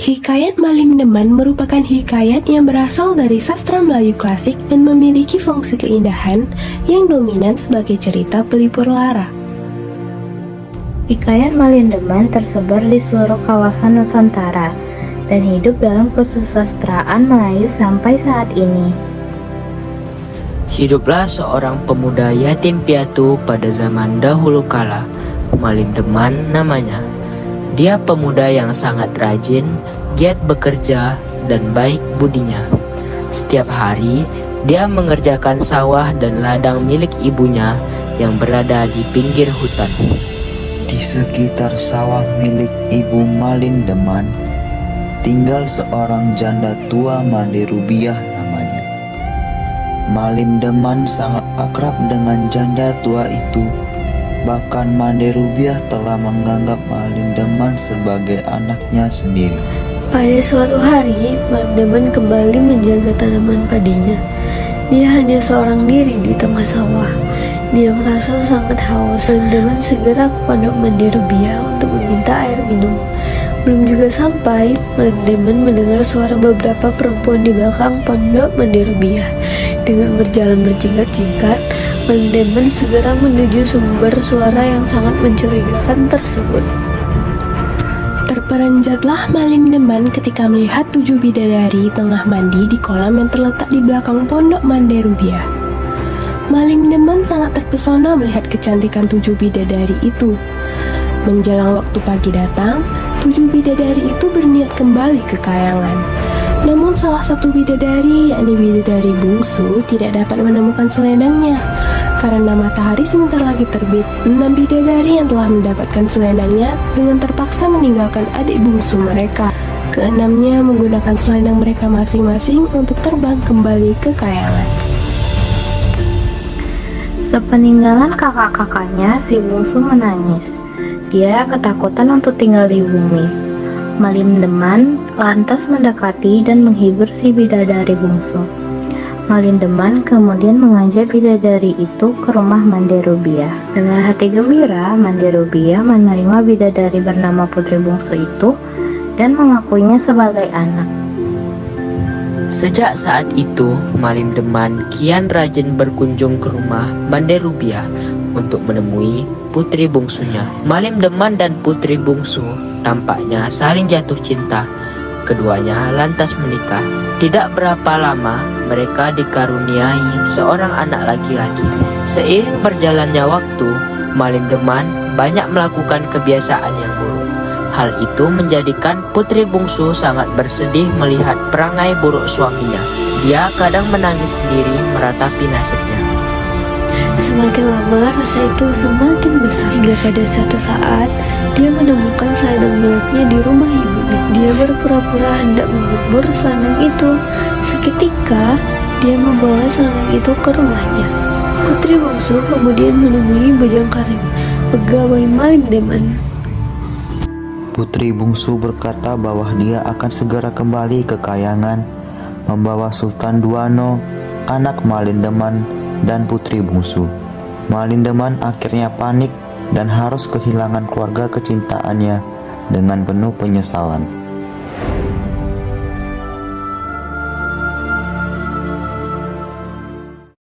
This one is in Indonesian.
Hikayat Malim Deman merupakan hikayat yang berasal dari sastra Melayu klasik dan memiliki fungsi keindahan yang dominan sebagai cerita pelipur lara. Hikayat Malim Deman tersebar di seluruh kawasan Nusantara dan hidup dalam kesusastraan Melayu sampai saat ini. Hiduplah seorang pemuda yatim piatu pada zaman dahulu kala. Malim Deman namanya. Dia pemuda yang sangat rajin, giat bekerja, dan baik budinya. Setiap hari, dia mengerjakan sawah dan ladang milik ibunya yang berada di pinggir hutan. Di sekitar sawah milik Ibu Malim Deman, tinggal seorang janda tua Mande Rubiah namanya. Malim Deman sangat akrab dengan janda tua itu. Bahkan Mande Rubiah telah menganggap Malim Deman sebagai anaknya sendiri. Pada suatu hari, Malim Deman kembali menjaga tanaman padinya. Dia hanya seorang diri di tengah sawah. Dia merasa sangat haus. Malim Deman segera ke pondok Mande Rubiah untuk meminta air minum. Belum juga sampai, Malim Deman mendengar suara beberapa perempuan di belakang pondok Mande Rubiah. Dengan berjalan berjingkat-jingkat, Malim Deman segera menuju sumber suara yang sangat mencurigakan tersebut. Terperanjatlah Malim Deman ketika melihat 7 bidadari tengah mandi di kolam yang terletak di belakang pondok Mande Rubiah. Malim Deman sangat terpesona melihat kecantikan 7 bidadari itu. Menjelang waktu pagi datang, 7 bidadari itu berniat kembali ke kayangan. Namun salah satu bidadari, yakni bidadari bungsu, tidak dapat menemukan selendangnya. Karena matahari sebentar lagi terbit, 6 bidadari yang telah mendapatkan selendangnya dengan terpaksa meninggalkan adik bungsu mereka. Keenamnya menggunakan selendang mereka masing-masing untuk terbang kembali ke kayangan. Sepeninggalan kakak-kakaknya, si bungsu menangis. Dia ketakutan untuk tinggal di bumi. Malim Deman lantas mendekati dan menghibur si bidadari bungsu. Malim Deman kemudian mengajak bidadari itu ke rumah Mande Rubiah. Dengan hati gembira, Mande Rubiah menerima bidadari bernama Putri Bungsu itu dan mengakuinya sebagai anak. Sejak saat itu, Malim Deman kian rajin berkunjung ke rumah Mande Rubiah untuk menemui putri bungsunya. Malim Deman dan putri bungsu tampaknya saling jatuh cinta. Keduanya lantas menikah. Tidak berapa lama, mereka dikaruniai seorang anak laki-laki. Seiring berjalannya waktu, Malim Deman banyak melakukan kebiasaan yang buruk. Hal itu menjadikan putri bungsu sangat bersedih melihat perangai buruk suaminya. Dia kadang menangis sendiri meratapi nasibnya. Semakin lama rasa itu semakin besar hingga pada suatu saat dia menemukan selendang miliknya di rumah ibunya. Dia berpura-pura hendak mengubur selendang itu. Seketika dia membawa selendang itu ke rumahnya. Putri bungsu kemudian menemui Bojang Karim, pegawai Malim Deman. Putri bungsu berkata bahwa dia akan segera kembali ke kayangan membawa Sultan Duano, anak Malim Deman dan putri bungsu. Malim Deman akhirnya panik dan harus kehilangan keluarga kecintaannya dengan penuh penyesalan.